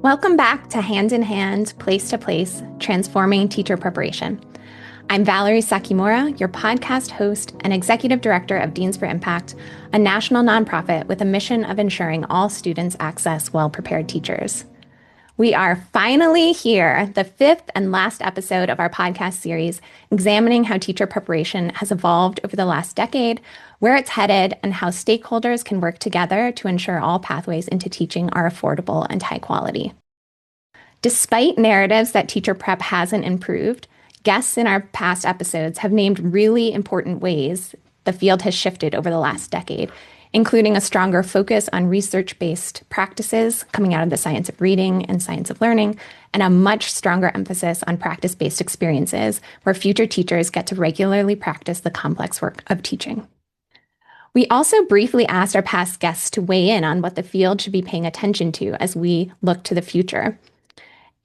Welcome back to Hand in Hand, Place to Place, Transforming Teacher Preparation. I'm Valerie Sakimura, your podcast host and Executive Director of Deans for Impact, a national nonprofit with a mission of ensuring all students access well-prepared teachers. We are finally here, the fifth and last episode of our podcast series, examining how teacher preparation has evolved over the last decade, where it's headed, and how stakeholders can work together to ensure all pathways into teaching are affordable and high quality. Despite narratives that teacher prep hasn't improved, guests in our past episodes have named really important ways the field has shifted over the last decade, including a stronger focus on research-based practices coming out of the science of reading and science of learning, and a much stronger emphasis on practice-based experiences where future teachers get to regularly practice the complex work of teaching. We also briefly asked our past guests to weigh in on what the field should be paying attention to as we look to the future.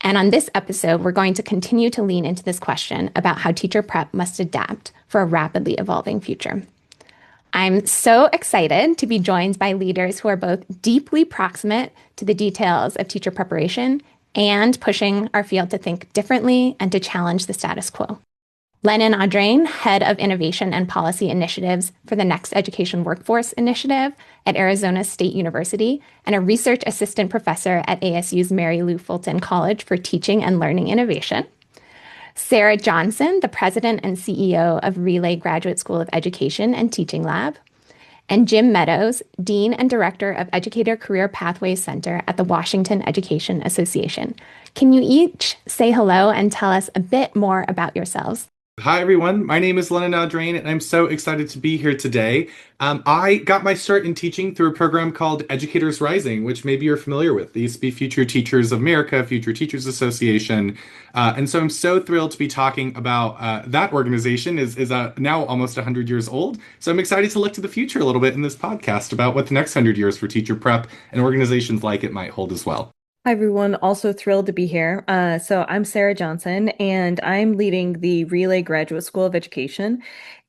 And on this episode, we're going to continue to lean into this question about how teacher prep must adapt for a rapidly evolving future. I'm so excited to be joined by leaders who are both deeply proximate to the details of teacher preparation and pushing our field to think differently and to challenge the status quo. Lennon Audrain, Head of Innovation and Policy Initiatives for the Next Education Workforce Initiative at Arizona State University, and a Research Assistant Professor at ASU's Mary Lou Fulton College for Teaching and Learning Innovation. Sarah Johnson, the President and CEO of Relay Graduate School of Education and Teaching Lab. And Jim Meadows, Dean and Director of Educator Career Pathways Center at the Washington Education Association. Can you each say hello and tell us a bit more about yourselves? Hi, everyone. My name is Lennon Audrain, and I'm so excited to be here today. I got my start in teaching through a program called Educators Rising, which maybe you're familiar with. They used to be Future Teachers of America, Future Teachers Association. And so I'm so thrilled to be talking about that organization is now almost 100 years old. So I'm excited to look to the future a little bit in this podcast about what the next 100 years for teacher prep and organizations like it might hold as well. Hi, everyone. Also thrilled to be here. So I'm Sarah Johnson, and I'm leading the Relay Graduate School of Education.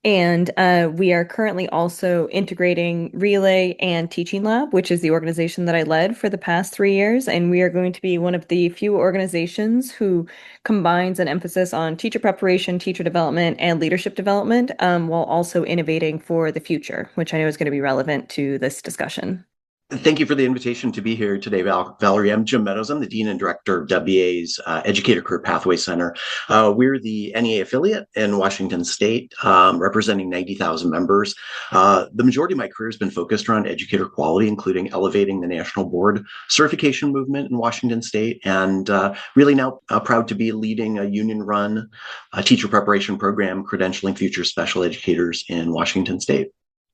And we are currently also integrating Relay and Teaching Lab, which is the organization that I led for the past 3 years. And we are going to be one of the few organizations who combines an emphasis on teacher preparation, teacher development, and leadership development, while also innovating for the future, which I know is going to be relevant to this discussion. Thank you for the invitation to be here today, Valerie. I'm Jim Meadows. I'm the Dean and Director of WA's Educator Career Pathway Center. We're the NEA affiliate in Washington State, representing 90,000 members. The majority of my career has been focused around educator quality, including elevating the national board certification movement in Washington State, and really now proud to be leading a union-run teacher preparation program, credentialing future special educators in Washington State.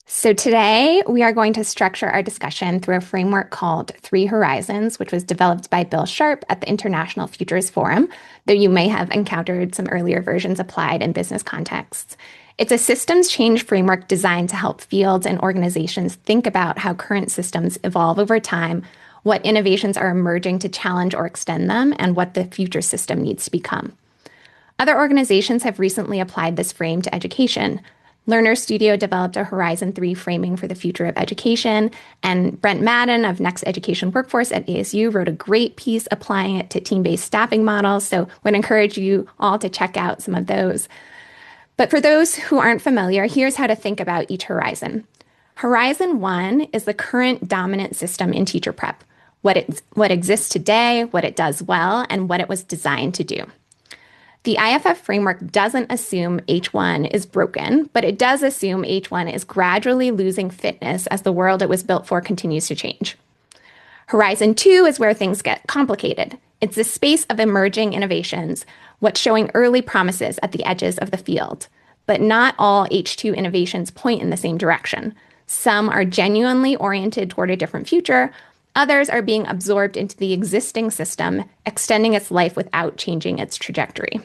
So today we are going to structure our discussion through a framework called 3 Horizons, which was developed by Bill Sharp at the International Futures Forum, though you may have encountered some earlier versions applied in business contexts. It's a systems change framework designed to help fields and organizations think about how current systems evolve over time, what innovations are emerging to challenge or extend them, and what the future system needs to become. Other organizations have recently applied this frame to education. Learner Studio developed a Horizon 3 framing for the future of education, and Brent Madden of Next Education Workforce at ASU wrote a great piece applying it to team-based staffing models, so would encourage you all to check out some of those. But for those who aren't familiar, here's how to think about each horizon. Horizon 1 is the current dominant system in teacher prep, what exists today, what it does well, and what it was designed to do. The IFF framework doesn't assume H1 is broken, but it does assume H1 is gradually losing fitness as the world it was built for continues to change. Horizon 2 is where things get complicated. It's the space of emerging innovations, what's showing early promises at the edges of the field. But not all H2 innovations point in the same direction. Some are genuinely oriented toward a different future. Others are being absorbed into the existing system, extending its life without changing its trajectory.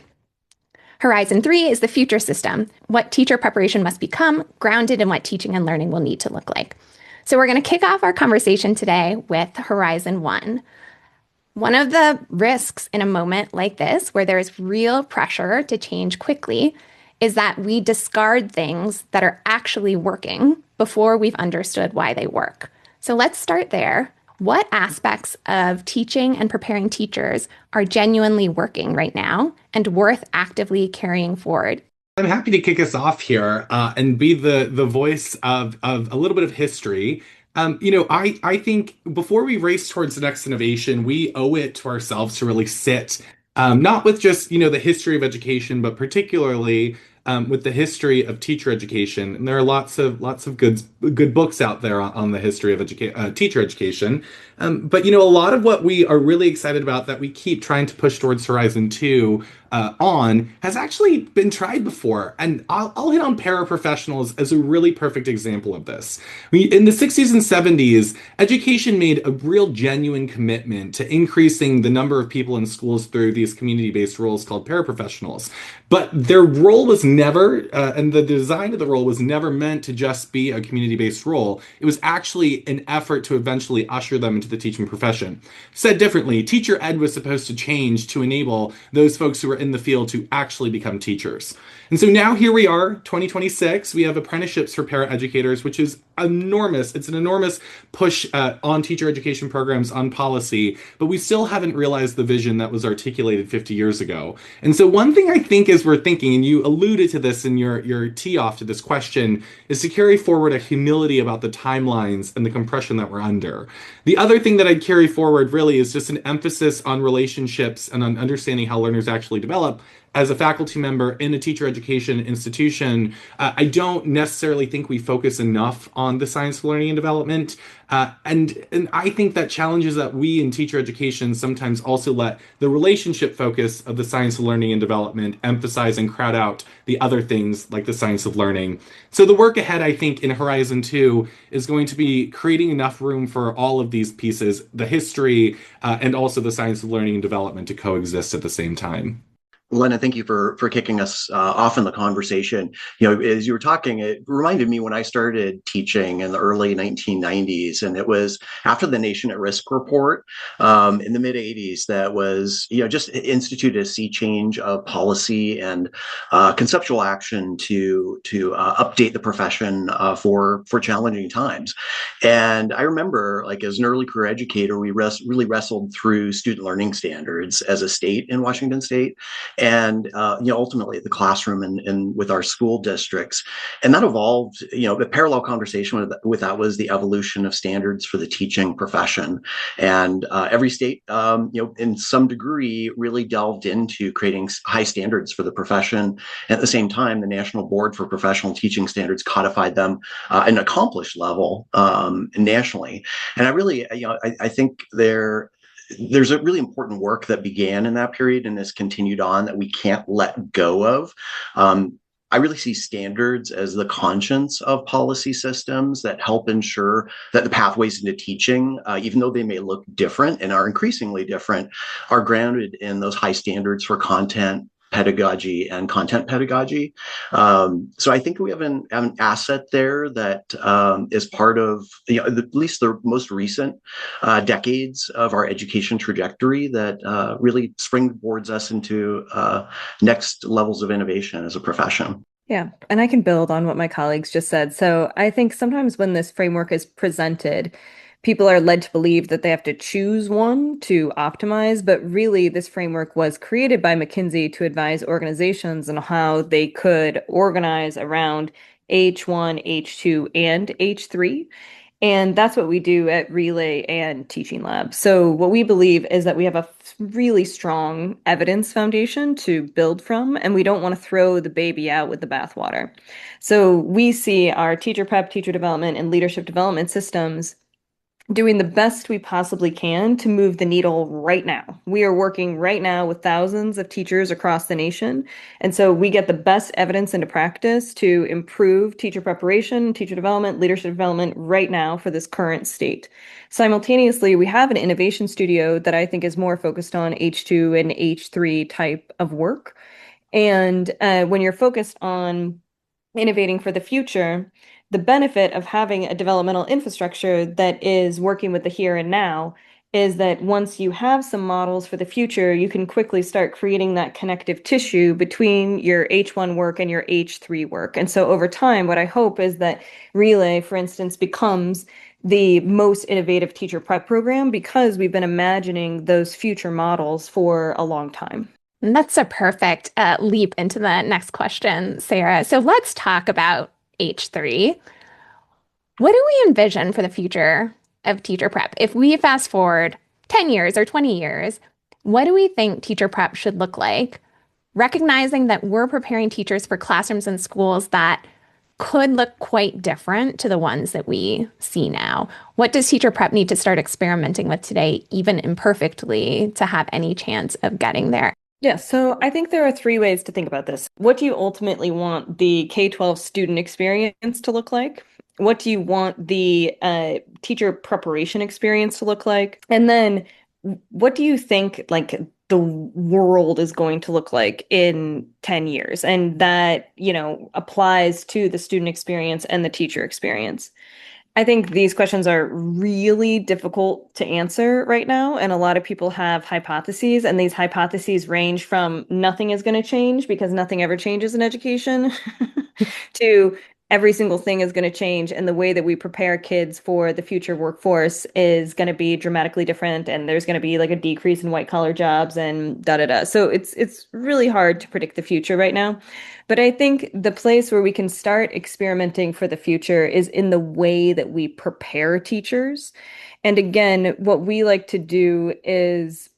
Horizon 3 is the future system, what teacher preparation must become, grounded in what teaching and learning will need to look like. So we're going to kick off our conversation today with Horizon 1. One of the risks in a moment like this, where there's real pressure to change quickly, is that we discard things that are actually working before we've understood why they work. So let's start there. What aspects of teaching and preparing teachers are genuinely working right now and worth actively carrying forward? I'm happy to kick us off here and be the voice of a little bit of history. I think before we race towards the next innovation, we owe it to ourselves to really sit, not with just, the history of education, but particularly with the history of teacher education. And there are lots of good books out there on the history of teacher education. But a lot of what we are really excited about that we keep trying to push towards Horizon 2 on has actually been tried before. And I'll hit on paraprofessionals as a really perfect example of this. In the 60s and 70s, education made a real genuine commitment to increasing the number of people in schools through these community-based roles called paraprofessionals. But their role was never, and the design of the role was never meant to just be a community-based role. It was actually an effort to eventually usher them into the teaching profession. Said differently, teacher ed was supposed to change to enable those folks who were in the field to actually become teachers. And so now here we are, 2026. We have apprenticeships for paraeducators, which is enormous. It's an enormous push on teacher education programs, on policy, but we still haven't realized the vision that was articulated 50 years ago. And so one thing I think is we're thinking, and you alluded to this in your tee off to this question, is to carry forward a humility about the timelines and the compression that we're under. The other thing that I'd carry forward really is just an emphasis on relationships and on understanding how learners actually develop. As a faculty member in a teacher education institution, I don't necessarily think we focus enough on the science of learning and development. And I think that challenges that we in teacher education sometimes also let the relationship focus of the science of learning and development emphasize and crowd out the other things like the science of learning. So the work ahead, I think, in Horizon 2 is going to be creating enough room for all of these pieces, the history and also the science of learning and development to coexist at the same time. Lennon, thank you for kicking us off in the conversation. As you were talking, it reminded me when I started teaching in the early 1990s, and it was after the Nation at Risk report in the mid 80s that was, just instituted a sea change of policy and conceptual action to update the profession for challenging times. And I remember, like as an early career educator, we really wrestled through student learning standards as a state in Washington State. And ultimately the classroom and with our school districts, and that evolved. The parallel conversation with that was the evolution of standards for the teaching profession, and every state, in some degree, really delved into creating high standards for the profession. At the same time, the National Board for Professional Teaching Standards codified them at an accomplished level nationally. And I think there's a really important work that began in that period and has continued on that we can't let go of. I really see standards as the conscience of policy systems that help ensure that the pathways into teaching, even though they may look different and are increasingly different, are grounded in those high standards for content, pedagogy, and content pedagogy. So I think we have an asset there that is part of at least the most recent decades of our education trajectory that really springboards us into next levels of innovation as a profession. Yeah, and I can build on what my colleagues just said. So I think sometimes when this framework is presented, people are led to believe that they have to choose one to optimize, but really this framework was created by McKinsey to advise organizations on how they could organize around H1, H2, and H3. And that's what we do at Relay and Teaching Lab. So what we believe is that we have a really strong evidence foundation to build from, and we don't want to throw the baby out with the bathwater. So we see our teacher prep, teacher development, and leadership development systems doing the best we possibly can to move the needle right now. We are working right now with thousands of teachers across the nation. And so we get the best evidence into practice to improve teacher preparation, teacher development, leadership development right now for this current state. Simultaneously, we have an innovation studio that I think is more focused on H2 and H3 type of work. And when you're focused on innovating for the future, the benefit of having a developmental infrastructure that is working with the here and now is that once you have some models for the future, you can quickly start creating that connective tissue between your H1 work and your H3 work. And so over time, what I hope is that Relay, for instance, becomes the most innovative teacher prep program because we've been imagining those future models for a long time. And that's a perfect leap into the next question, Sarah. So let's talk about H3. What do we envision for the future of teacher prep? If we fast forward 10 years or 20 years, what do we think teacher prep should look like? Recognizing that we're preparing teachers for classrooms and schools that could look quite different to the ones that we see now. What does teacher prep need to start experimenting with today, even imperfectly, to have any chance of getting there? Yeah, so I think there are three ways to think about this. What do you ultimately want the K-12 student experience to look like? What do you want the teacher preparation experience to look like? And then what do you think like the world is going to look like in 10 years? And that, applies to the student experience and the teacher experience. I think these questions are really difficult to answer right now, and a lot of people have hypotheses, and these hypotheses range from nothing is going to change because nothing ever changes in education to every single thing is going to change, and the way that we prepare kids for the future workforce is going to be dramatically different, and there's going to be like a decrease in white collar jobs and da da da. So it's really hard to predict the future right now. But I think the place where we can start experimenting for the future is in the way that we prepare teachers. And again, what we like to do is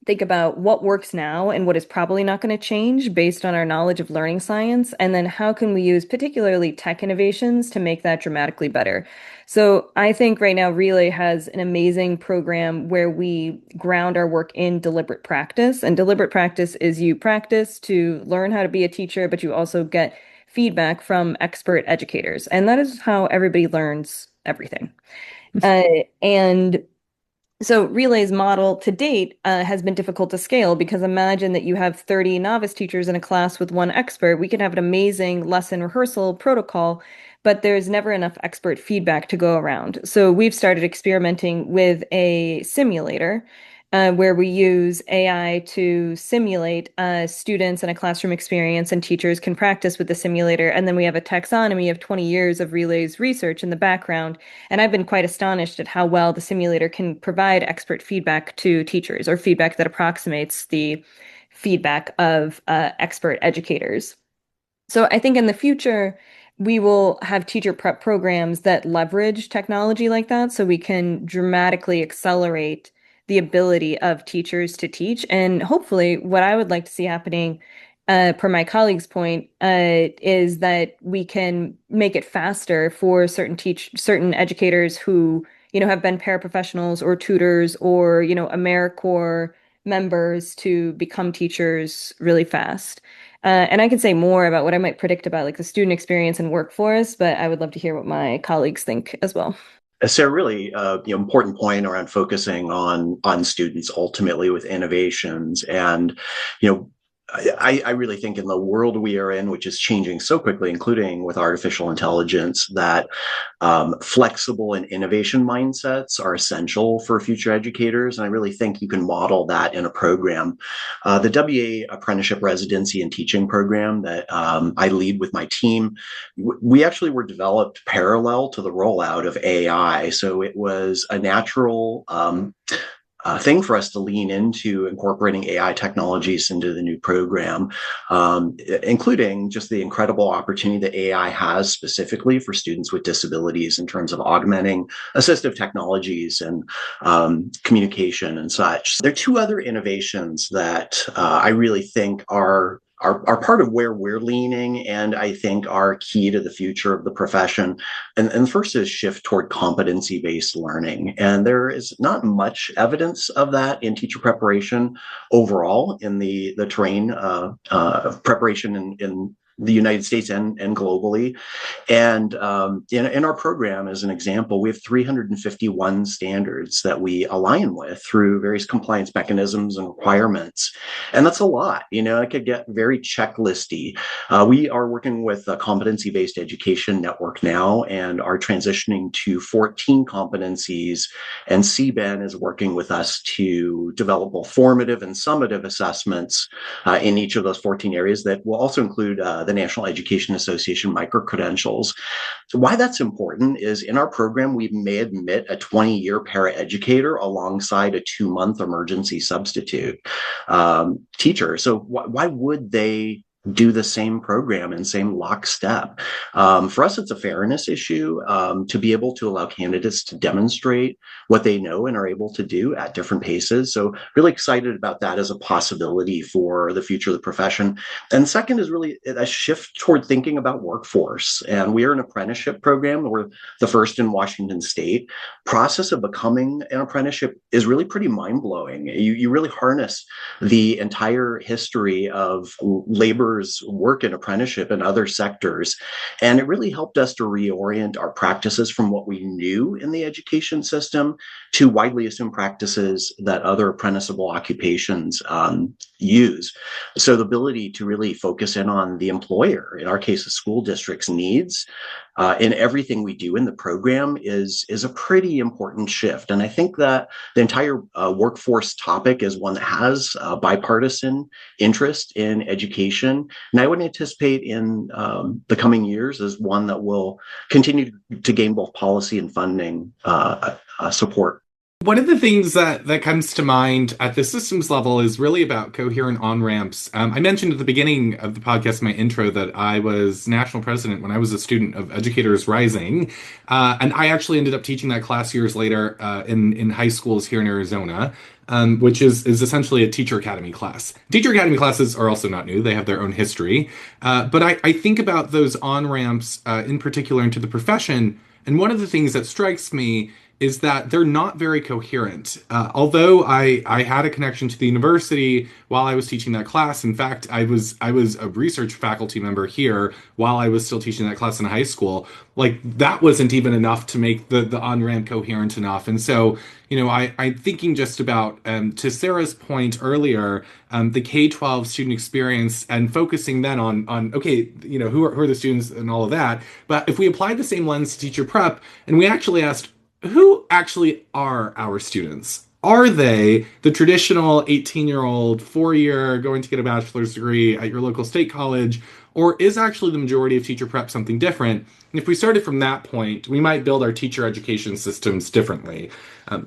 think about what works now and what is probably not going to change based on our knowledge of learning science, and then how can we use particularly tech innovations to make that dramatically better. So I think right now Relay has an amazing program where we ground our work in deliberate practice, and deliberate practice is you practice to learn how to be a teacher, but you also get feedback from expert educators, and that is how everybody learns everything. And so Relay's model to date has been difficult to scale because imagine that you have 30 novice teachers in a class with one expert. We can have an amazing lesson rehearsal protocol, but there's never enough expert feedback to go around. So we've started experimenting with a simulator where we use AI to simulate students and a classroom experience, and teachers can practice with the simulator. And then we have a taxonomy of 20 years of Relay's research in the background. And I've been quite astonished at how well the simulator can provide expert feedback to teachers, or feedback that approximates the feedback of expert educators. So I think in the future, we will have teacher prep programs that leverage technology like that so we can dramatically accelerate the ability of teachers to teach. And hopefully what I would like to see happening, per my colleague's point, is that we can make it faster for certain educators who, have been paraprofessionals or tutors or, AmeriCorps members to become teachers really fast. And I can say more about what I might predict about like the student experience and workforce, but I would love to hear what my colleagues think as well. So really, important point around focusing on students ultimately with innovations. And, I really think in the world we are in, which is changing so quickly, including with artificial intelligence, that flexible and innovation mindsets are essential for future educators. And I really think you can model that in a program. The WA Apprenticeship Residency and Teaching program that I lead with my team, we actually were developed parallel to the rollout of AI. So it was a natural thing for us to lean into incorporating AI technologies into the new program, including just the incredible opportunity that AI has specifically for students with disabilities in terms of augmenting assistive technologies and communication and such. There are two other innovations that I really think are part of where we're leaning, and I think are key to the future of the profession. And the first is shift toward competency-based learning. And there is not much evidence of that in teacher preparation overall in the terrain of preparation in the United States and globally. And in our program, as an example, we have 351 standards that we align with through various compliance mechanisms and requirements. And that's a lot. It could get very checklisty. We are working with a competency-based education network now and are transitioning to 14 competencies. And CBEN is working with us to develop both formative and summative assessments in each of those 14 areas that will also include the National Education Association micro-credentials. So why that's important is in our program, we may admit a 20-year paraeducator alongside a 2-month emergency substitute teacher. So why would they do the same program in same lockstep? For us, it's a fairness issue to be able to allow candidates to demonstrate what they know and are able to do at different paces. So really excited about that as a possibility for the future of the profession. And second is really a shift toward thinking about workforce. And we are an apprenticeship program. We're the first in Washington State. Process of becoming an apprenticeship is really pretty mind-blowing. You really harness the entire history of labor's work in apprenticeship and other sectors. And it really helped us to reorient our practices from what we knew in the education system to widely assumed practices that other apprenticeable occupations use. So the ability to really focus in on the employer, in our case, the school district's needs, in everything we do in the program is a pretty important shift. And I think that the entire workforce topic is one that has bipartisan interest in education. And I would anticipate in the coming years as one that will continue to gain both policy and funding support. One of the things that comes to mind at the systems level is really about coherent on-ramps. I mentioned at the beginning of the podcast, my intro, that I was national president when I was a student of Educators Rising. And I actually ended up teaching that class years later in high schools here in Arizona, which is essentially a teacher academy class. Teacher academy classes are also not new. They have their own history. But I think about those on-ramps in particular into the profession. And one of the things that strikes me is that they're not very coherent. Although I had a connection to the university while I was teaching that class. In fact, I was a research faculty member here while I was still teaching that class in high school. Like, that wasn't even enough to make the on-ramp coherent enough. And so, I'm thinking just about, to Sarah's point earlier, the K-12 student experience and focusing then on okay, who are the students and all of that. But if we applied the same lens to teacher prep and we actually asked, who actually are our students? Are they the traditional 18-year-old, 4-year, going to get a bachelor's degree at your local state college? Or is actually the majority of teacher prep something different? And if we started from that point, we might build our teacher education systems differently.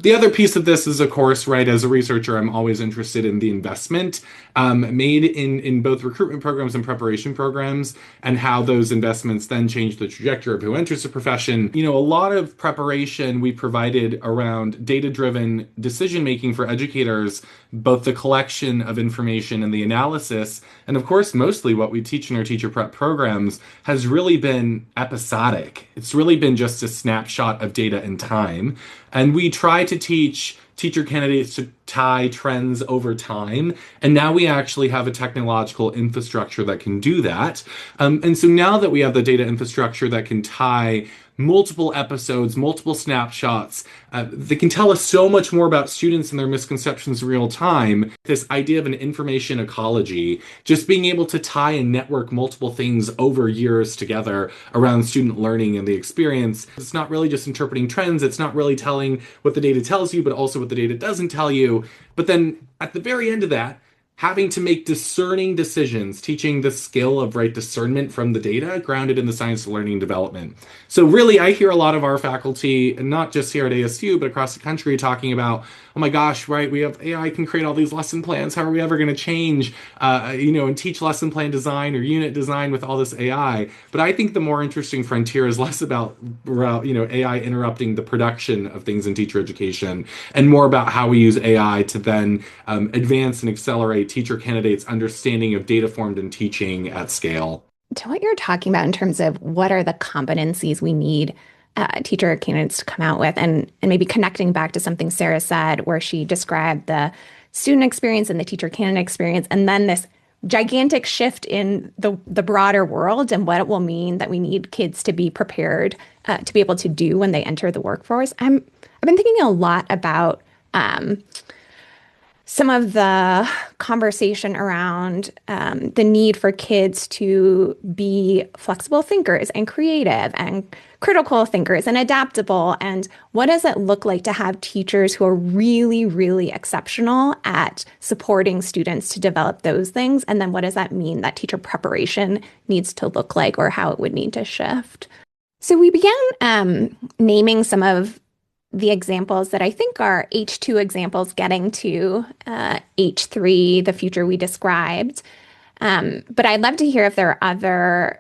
The other piece of this is, of course, right, as a researcher, I'm always interested in the investment made in both recruitment programs and preparation programs, and how those investments then change the trajectory of who enters the profession. A lot of preparation we provided around data-driven decision-making for educators, both the collection of information and the analysis, and of course, mostly what we teach in our teacher prep programs has really been episodic. It's really been just a snapshot of data in time. And we try to teach teacher candidates to tie trends over time. And now we actually have a technological infrastructure that can do that. And so now that we have the data infrastructure that can tie multiple episodes, multiple snapshots, they can tell us so much more about students and their misconceptions in real time. This idea of an information ecology, just being able to tie and network multiple things over years together around student learning and the experience. It's not really just interpreting trends. It's not really telling what the data tells you, but also what the data doesn't tell you. But then at the very end of that, having to make discerning decisions, teaching the skill of right discernment from the data grounded in the science of learning and development. So really, I hear a lot of our faculty, and not just here at ASU, but across the country, talking about, oh my gosh, right, we have AI can create all these lesson plans. How are we ever going to change, and teach lesson plan design or unit design with all this AI? But I think the more interesting frontier is less about, AI interrupting the production of things in teacher education, and more about how we use AI to then advance and accelerate teacher candidates' understanding of data formed in teaching at scale. To what you're talking about in terms of what are the competencies we need teacher candidates to come out with, and maybe connecting back to something Sarah said, where she described the student experience and the teacher candidate experience, and then this gigantic shift in the broader world and what it will mean that we need kids to be prepared to be able to do when they enter the workforce. I've been thinking a lot about some of the conversation around the need for kids to be flexible thinkers and creative and critical thinkers and adaptable. And what does it look like to have teachers who are really, really exceptional at supporting students to develop those things? And then what does that mean that teacher preparation needs to look like, or how it would need to shift? So we began naming some of the examples that I think are H2 examples getting to H3, the future we described. But I'd love to hear if there are other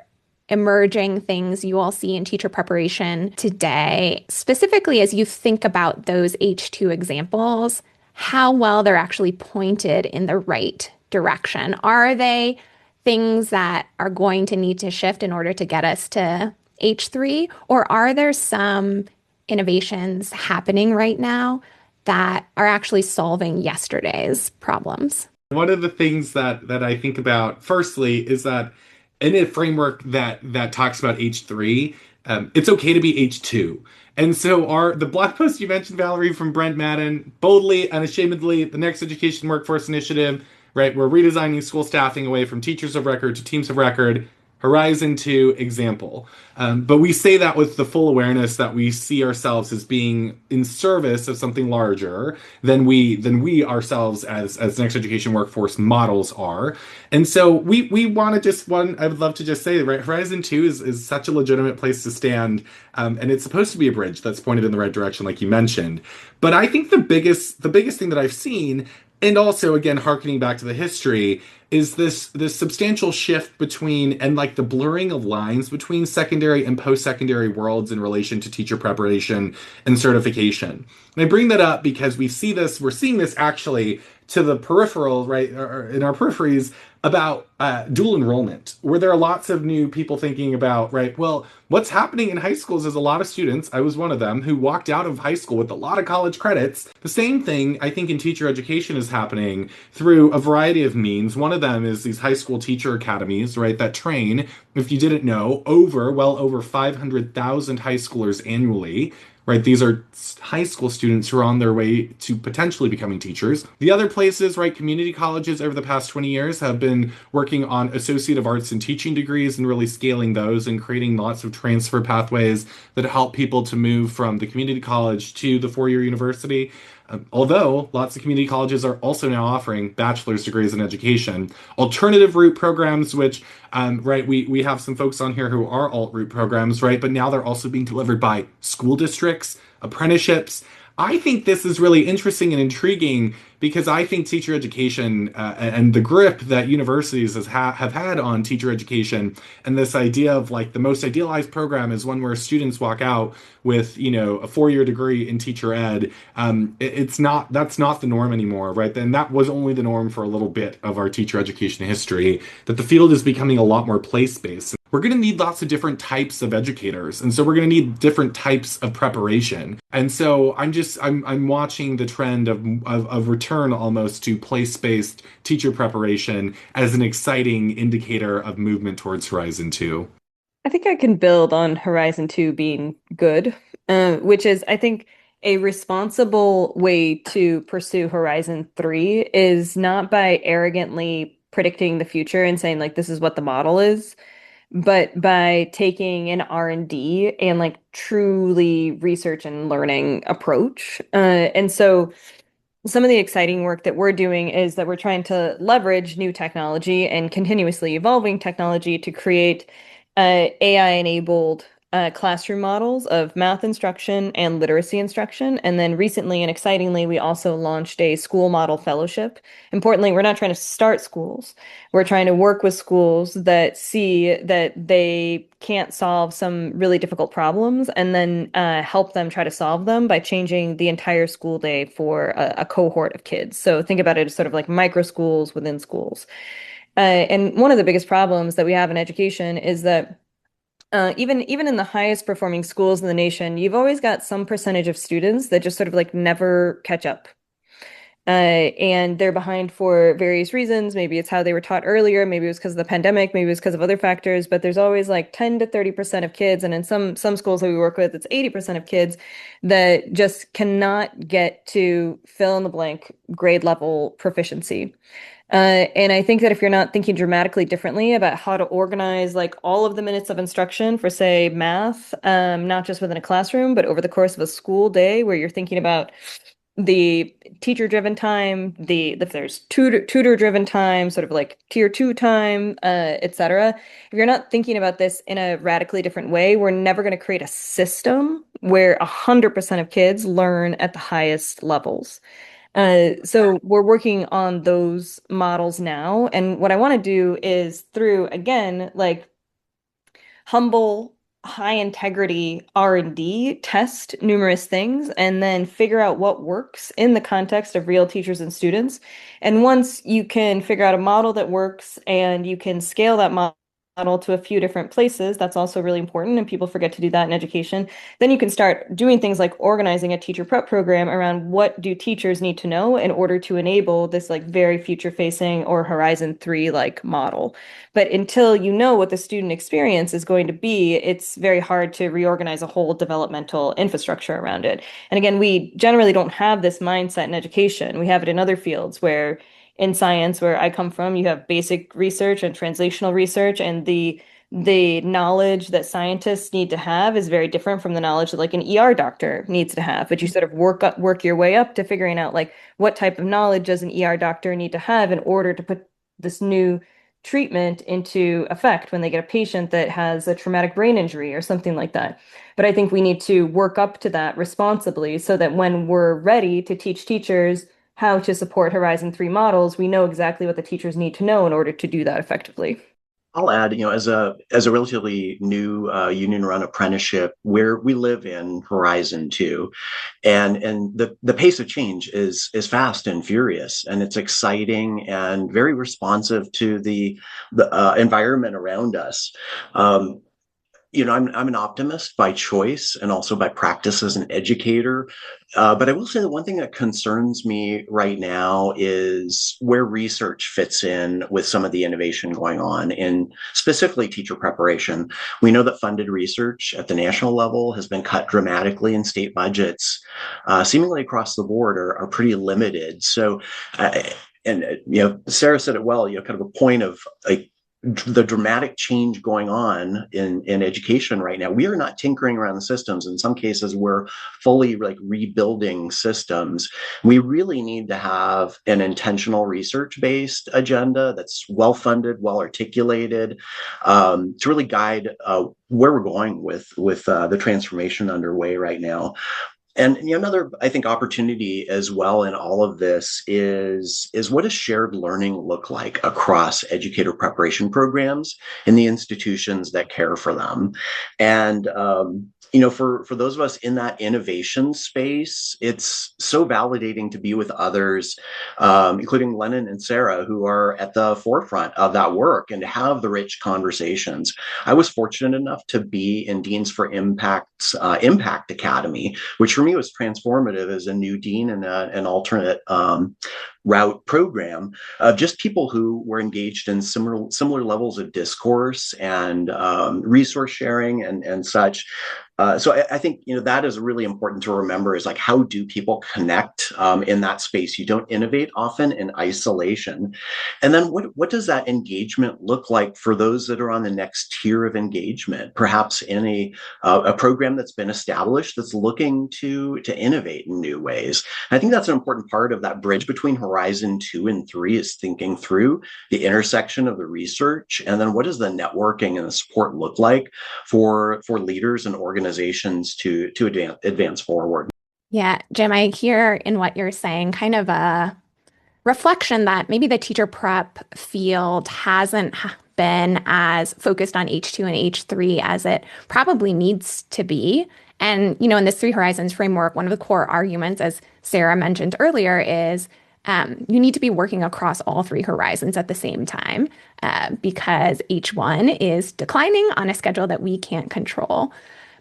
emerging things you all see in teacher preparation today, specifically as you think about those H2 examples, how well they're actually pointed in the right direction. Are they things that are going to need to shift in order to get us to H3, or are there some innovations happening right now that are actually solving yesterday's problems? One of the things that I think about firstly is that in a framework that talks about H3, it's okay to be H2. And so the blog post you mentioned, Valerie, from Brent Madden, boldly, unashamedly, the Next Education Workforce Initiative, right? We're redesigning school staffing away from teachers of record to teams of record. Horizon 2 example. But we say that with the full awareness that we see ourselves as being in service of something larger than we ourselves as next education workforce models are. And so we want to I would love to just say, right, Horizon 2 is such a legitimate place to stand. And it's supposed to be a bridge that's pointed in the right direction, like you mentioned. But I think the biggest thing that I've seen, and also again harkening back to the history, is this substantial shift between, and like the blurring of lines between secondary and post-secondary worlds in relation to teacher preparation and certification. And I bring that up because we're seeing this actually to the peripheral, right, or in our peripheries, about dual enrollment, where there are lots of new people thinking about, right, well, what's happening in high schools is a lot of students, I was one of them, who walked out of high school with a lot of college credits. The same thing, I think, in teacher education is happening through a variety of means. One of them is these high school teacher academies, right, that train, if you didn't know, well over 500,000 high schoolers annually. Right, these are high school students who are on their way to potentially becoming teachers. The other places, right, community colleges over the past 20 years have been working on Associate of Arts and Teaching degrees and really scaling those and creating lots of transfer pathways that help people to move from the community college to the four-year university. Although lots of community colleges are also now offering bachelor's degrees in education, alternative route programs, which, right, we have some folks on here who are alt route programs, right, but now they're also being delivered by school districts, apprenticeships. I think this is really interesting and intriguing because I think teacher education and the grip that universities have had on teacher education, and this idea of like the most idealized program is one where students walk out with, you know, a four-year degree in teacher ed. That's not the norm anymore, right? And that was only the norm for a little bit of our teacher education history, that the field is becoming a lot more place-based. We're going to need lots of different types of educators. And so we're going to need different types of preparation. And so I'm watching the trend of return almost to place-based teacher preparation as an exciting indicator of movement towards Horizon 2. I think I can build on Horizon 2 being good, which is, I think, a responsible way to pursue Horizon 3 is not by arrogantly predicting the future and saying, like, this is what the model is, but by taking an R&D and like truly research and learning approach. And so some of the exciting work that we're doing is that we're trying to leverage new technology and continuously evolving technology to create AI-enabled classroom models of math instruction and literacy instruction. And then recently and excitingly, we also launched a school model fellowship. Importantly, we're not trying to start schools. We're trying to work with schools that see that they can't solve some really difficult problems and then help them try to solve them by changing the entire school day for a cohort of kids. So think about it as sort of like micro schools within schools. And one of the biggest problems that we have in education is that even in the highest performing schools in the nation, you've always got some percentage of students that just sort of like never catch up. And they're behind for various reasons. Maybe it's how they were taught earlier. Maybe it was because of the pandemic. Maybe it was because of other factors. But there's always like 10 to 30% of kids, and in some schools that we work with, it's 80% of kids that just cannot get to fill in the blank grade level proficiency. And I think that if you're not thinking dramatically differently about how to organize like all of the minutes of instruction for, say, math, not just within a classroom, but over the course of a school day, where you're thinking about the teacher-driven time, if there's tutor-driven time, sort of like tier two time, etc. If you're not thinking about this in a radically different way, we're never going to create a system where 100% of kids learn at the highest levels. So we're working on those models now. And what I want to do is through, again, like humble, high integrity R&D, test numerous things, and then figure out what works in the context of real teachers and students. And once you can figure out a model that works and you can scale that model to a few different places, that's also really important, and people forget to do that in education. Then you can start doing things like organizing a teacher prep program around what do teachers need to know in order to enable this like very future facing or Horizon 3 like model. But until you know what the student experience is going to be, it's very hard to reorganize a whole developmental infrastructure around it. And again, we generally don't have this mindset in education. We have it in other fields where in science, where I come from, you have basic research and translational research, and the knowledge that scientists need to have is very different from the knowledge that like an ER doctor needs to have. But you sort of work your way up to figuring out like what type of knowledge does an ER doctor need to have in order to put this new treatment into effect when they get a patient that has a traumatic brain injury or something like that. But I think we need to work up to that responsibly so that when we're ready to teach teachers how to support Horizon 3 models, we know exactly what the teachers need to know in order to do that effectively. I'll add, as a relatively new union-run apprenticeship, where we live in Horizon 2, and the pace of change is fast and furious, and it's exciting and very responsive to the environment around us. I'm an optimist by choice and also by practice as an educator. But I will say that one thing that concerns me right now is where research fits in with some of the innovation going on in specifically teacher preparation. We know that funded research at the national level has been cut dramatically, and state budgets, seemingly across the board, are pretty limited. So, Sarah said it well. Kind of a point of like the dramatic change going on in education right now. We are not tinkering around the systems. In some cases, we're fully like rebuilding systems. We really need to have an intentional research-based agenda that's well-funded, well-articulated, to really guide where we're going with the transformation underway right now. And another, I think, opportunity as well in all of this is what does shared learning look like across educator preparation programs in the institutions that care for them? And for those of us in that innovation space, it's so validating to be with others, including Lennon and Sarah, who are at the forefront of that work, and to have the rich conversations. I was fortunate enough to be in Deans for Impact's Impact Academy, which for me was transformative as a new dean and an alternate route program of just people who were engaged in similar levels of discourse and resource sharing and such. So I think that is really important to remember, is like, how do people connect in that space? You don't innovate often in isolation. And then what does that engagement look like for those that are on the next tier of engagement, perhaps in a program that's been established that's looking to innovate in new ways? And I think that's an important part of that bridge between Horizon 2 and 3, is thinking through the intersection of the research, and then what does the networking and the support look like for leaders and organizations to advance forward. Yeah, Jim, I hear in what you're saying kind of a reflection that maybe the teacher prep field hasn't been as focused on H2 and H3 as it probably needs to be. And, in this Three Horizons framework, one of the core arguments, as Sarah mentioned earlier, is you need to be working across all three horizons at the same time, because H1 is declining on a schedule that we can't control.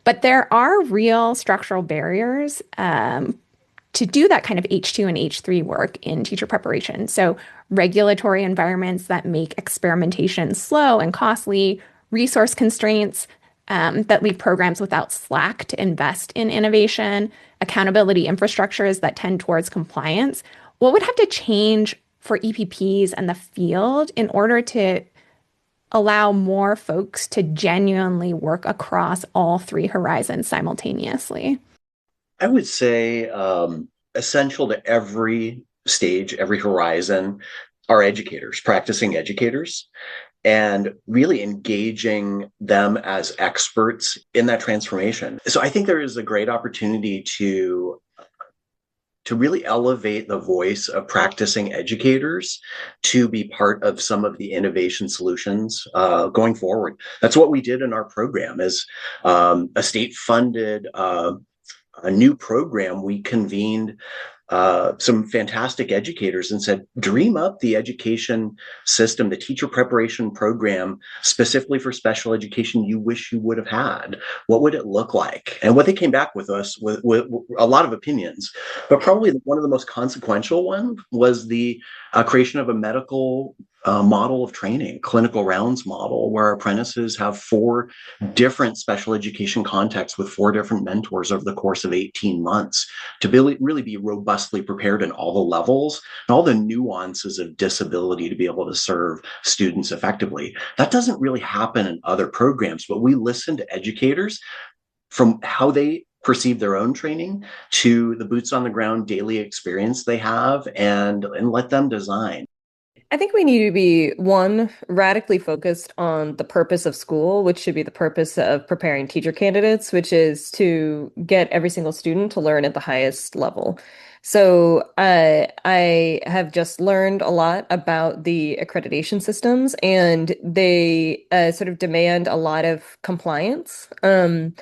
But there are real structural barriers to do that kind of H2 and H3 work in teacher preparation. So regulatory environments that make experimentation slow and costly, resource constraints that leave programs without slack to invest in innovation, accountability infrastructures that tend towards compliance. What would have to change for EPPs and the field in order to allow more folks to genuinely work across all three horizons simultaneously? I would say essential to every stage, every horizon are educators, practicing educators, and really engaging them as experts in that transformation. So I think there is a great opportunity to really elevate the voice of practicing educators to be part of some of the innovation solutions going forward. That's what we did in our program as a state-funded a new program. We convened some fantastic educators and said, dream up the education system, the teacher preparation program specifically for special education you wish you would have had. What would it look like? And what they came back with us with a lot of opinions, but probably one of the most consequential one was the creation of a medical model of training, clinical rounds model, where apprentices have 4 different special education contexts with 4 different mentors over the course of 18 months to really be robustly prepared in all the levels and all the nuances of disability to be able to serve students effectively. That doesn't really happen in other programs, but we listen to educators from how they perceive their own training to the boots on the ground daily experience they have and let them design. I think we need to be, one, radically focused on the purpose of school, which should be the purpose of preparing teacher candidates, which is to get every single student to learn at the highest level. So I have just learned a lot about the accreditation systems, and they sort of demand a lot of compliance and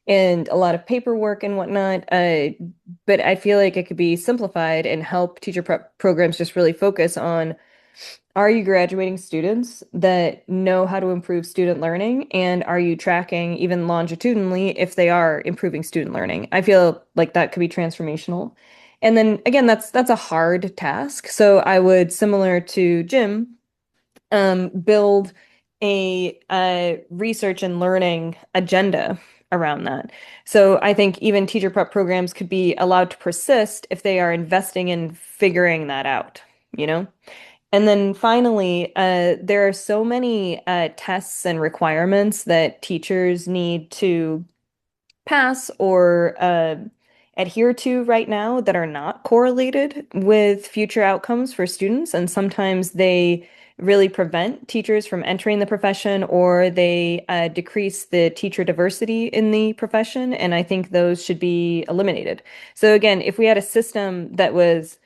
a lot of paperwork and whatnot. But I feel like it could be simplified and help teacher prep programs just really focus on, are you graduating students that know how to improve student learning? And are you tracking even longitudinally if they are improving student learning? I feel like that could be transformational. And then again, that's a hard task. So I would, similar to Jim, build a research and learning agenda around that. So I think even teacher prep programs could be allowed to persist if they are investing in figuring that out, you know? And then finally, there are so many tests and requirements that teachers need to pass or adhere to right now that are not correlated with future outcomes for students. And sometimes they really prevent teachers from entering the profession, or they decrease the teacher diversity in the profession. And I think those should be eliminated. So again, if we had a system that was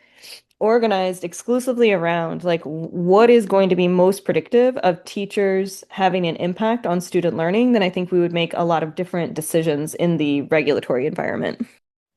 organized exclusively around like what is going to be most predictive of teachers having an impact on student learning, then I think we would make a lot of different decisions in the regulatory environment.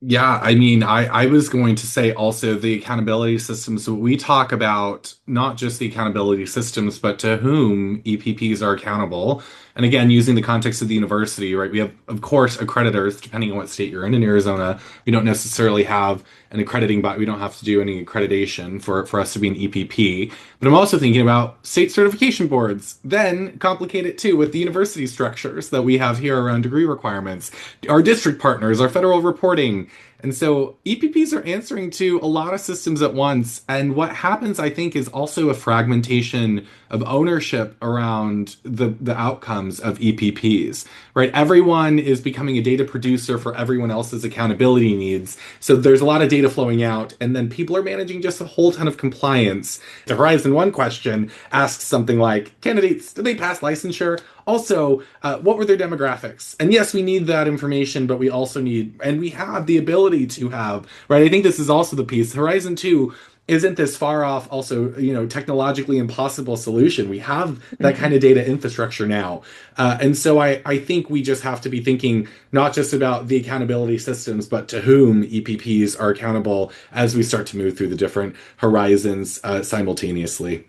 Yeah, I mean, I was going to say also the accountability systems. So we talk about not just the accountability systems, but to whom EPPs are accountable. And again, using the context of the university, right? We have, of course, accreditors, depending on what state you're in Arizona. We don't necessarily have an accrediting body. We don't have to do any accreditation for us to be an EPP. But I'm also thinking about state certification boards. Then complicate it too with the university structures that we have here around degree requirements, our district partners, our federal reporting. And so EPPs are answering to a lot of systems at once. And what happens, I think, is also a fragmentation of ownership around the outcomes of EPPs, right? Everyone is becoming a data producer for everyone else's accountability needs. So there's a lot of data flowing out, and then people are managing just a whole ton of compliance. The Horizon 1 question asks something like, candidates, did they pass licensure? Also, what were their demographics? And yes, we need that information, but we also need, and we have the ability to have, right? I think this is also the piece. Horizon 2 isn't this far off, also, technologically impossible solution. We have that kind of data infrastructure now. And so I think we just have to be thinking not just about the accountability systems, but to whom EPPs are accountable as we start to move through the different horizons simultaneously.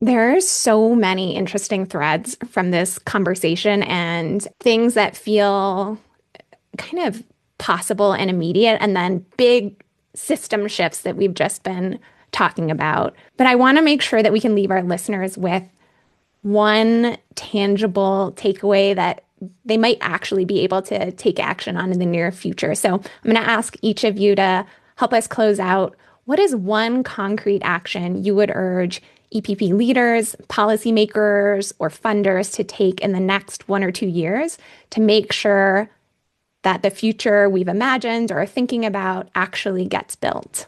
There are so many interesting threads from this conversation and things that feel kind of possible and immediate, and then big system shifts that we've just been talking about. But I want to make sure that we can leave our listeners with one tangible takeaway that they might actually be able to take action on in the near future. So I'm going to ask each of you to help us close out. What is one concrete action you would urge EPP leaders, policymakers, or funders to take in the next 1 or 2 years to make sure that the future we've imagined or are thinking about actually gets built?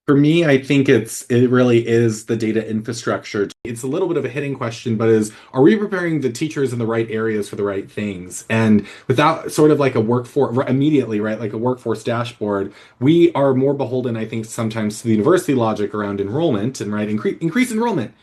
For me, I think it really is the data infrastructure. It's a little bit of a hitting question, but are we preparing the teachers in the right areas for the right things? And without sort of like a workforce immediately, right, like a workforce dashboard, we are more beholden, I think, sometimes to the university logic around enrollment and right, increase enrollment.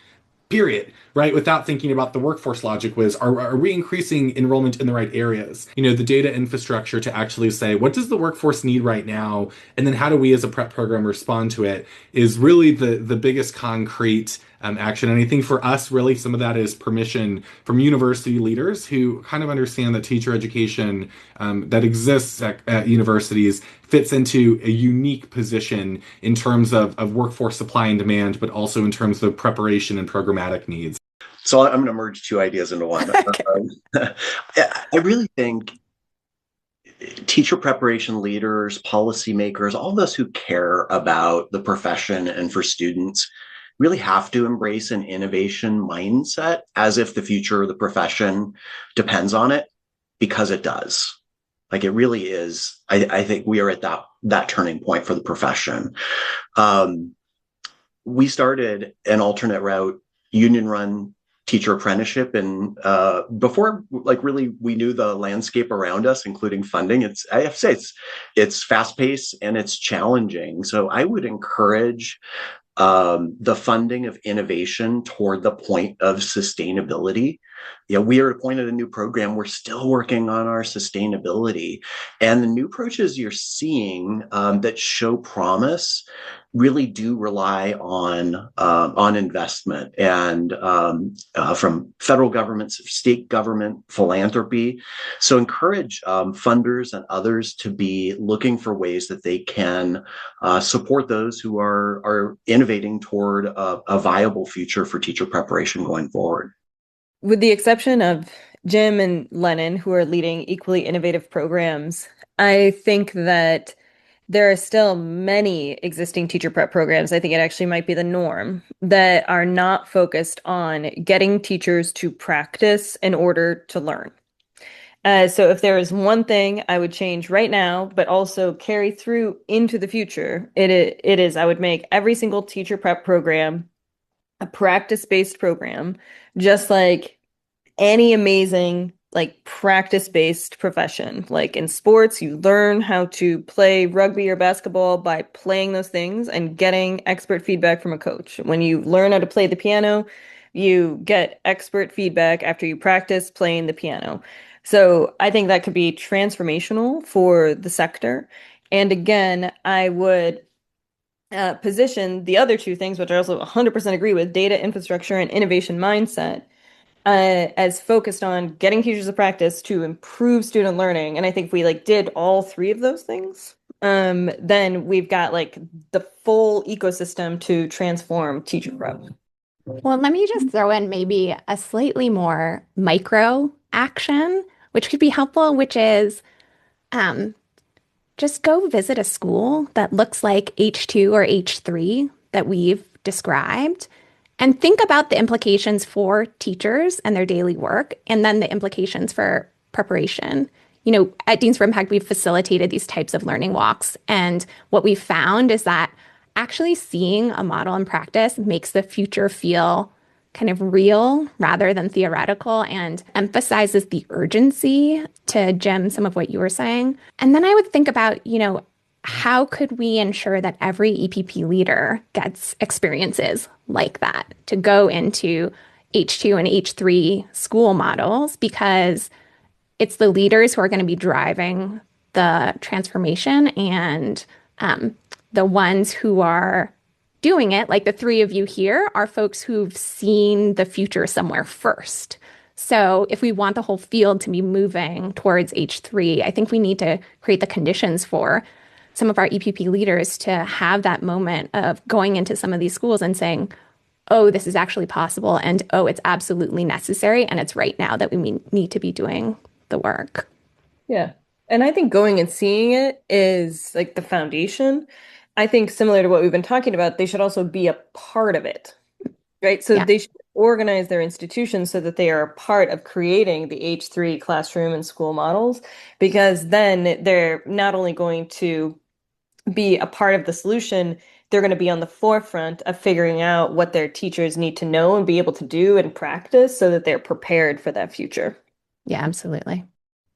Period, right? Without thinking about the workforce logic was, are we increasing enrollment in the right areas? The data infrastructure to actually say, what does the workforce need right now? And then how do we as a prep program respond to it is really the biggest concrete action. And I think for us, really, some of that is permission from university leaders who kind of understand that teacher education that exists at universities fits into a unique position in terms of workforce supply and demand, but also in terms of preparation and programmatic needs. So I'm going to merge two ideas into one. I really think teacher preparation leaders, policymakers, all those who care about the profession and for students really have to embrace an innovation mindset as if the future of the profession depends on it, because it does. Like, it really is. I think we are at that turning point for the profession. We started an alternate route, union-run teacher apprenticeship, and before, like, really we knew the landscape around us, including funding. I have to say, it's fast-paced and it's challenging. So I would encourage the funding of innovation toward the point of sustainability. We are appointed a new program. We're still working on our sustainability, and the new approaches you're seeing that show promise really do rely on investment and from federal government, state government, philanthropy. So encourage funders and others to be looking for ways that they can support those who are innovating toward a viable future for teacher preparation going forward. With the exception of Jim and Lennon, who are leading equally innovative programs, I think that there are still many existing teacher prep programs. I think it actually might be the norm that are not focused on getting teachers to practice in order to learn. So if there is one thing I would change right now, but also carry through into the future, it is I would make every single teacher prep program a practice-based program, just like any amazing, like, practice-based profession. Like in sports, you learn how to play rugby or basketball by playing those things and getting expert feedback from a coach. When you learn how to play the piano, you get expert feedback after you practice playing the piano. So I think that could be transformational for the sector. And again, I would position the other two things, which I also 100% agree with, data infrastructure and innovation mindset, as focused on getting teachers to practice to improve student learning. And I think if we did all three of those things, then we've got the full ecosystem to transform teacher prep. Well, let me just throw in maybe a slightly more micro action, which could be helpful, which is just go visit a school that looks like H2 or H3 that we've described and think about the implications for teachers and their daily work, and then the implications for preparation. At Deans for Impact, we've facilitated these types of learning walks. And what we found is that actually seeing a model in practice makes the future feel kind of real rather than theoretical, and emphasizes the urgency, to Jim, some of what you were saying. And then I would think about, how could we ensure that every EPP leader gets experiences like that to go into H2 and H3 school models, because it's the leaders who are going to be driving the transformation, and the ones who are doing it, like the three of you here, are folks who've seen the future somewhere first. So if we want the whole field to be moving towards H3, I think we need to create the conditions for some of our EPP leaders to have that moment of going into some of these schools and saying, oh, this is actually possible, and oh, it's absolutely necessary, and it's right now that we need to be doing the work. Yeah. And I think going and seeing it is like the foundation. I think similar to what we've been talking about, they should also be a part of it, right? So Yeah. they should organize their institutions so that they are a part of creating the H3 classroom and school models, because then they're not only going to be a part of the solution, they're going to be on the forefront of figuring out what their teachers need to know and be able to do and practice so that they're prepared for that future. Yeah, absolutely.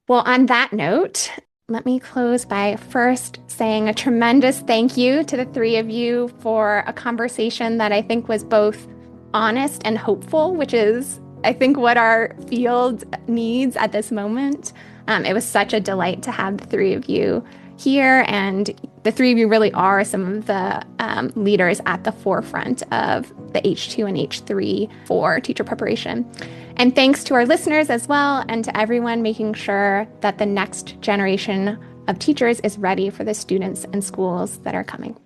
Well, on that note, let me close by first saying a tremendous thank you to the three of you for a conversation that I think was both honest and hopeful, which is, I think, what our field needs at this moment. It was such a delight to have the three of you here, and the three of you really are some of the leaders at the forefront of the H2 and H3 for teacher preparation. And thanks to our listeners as well, and to everyone making sure that the next generation of teachers is ready for the students and schools that are coming.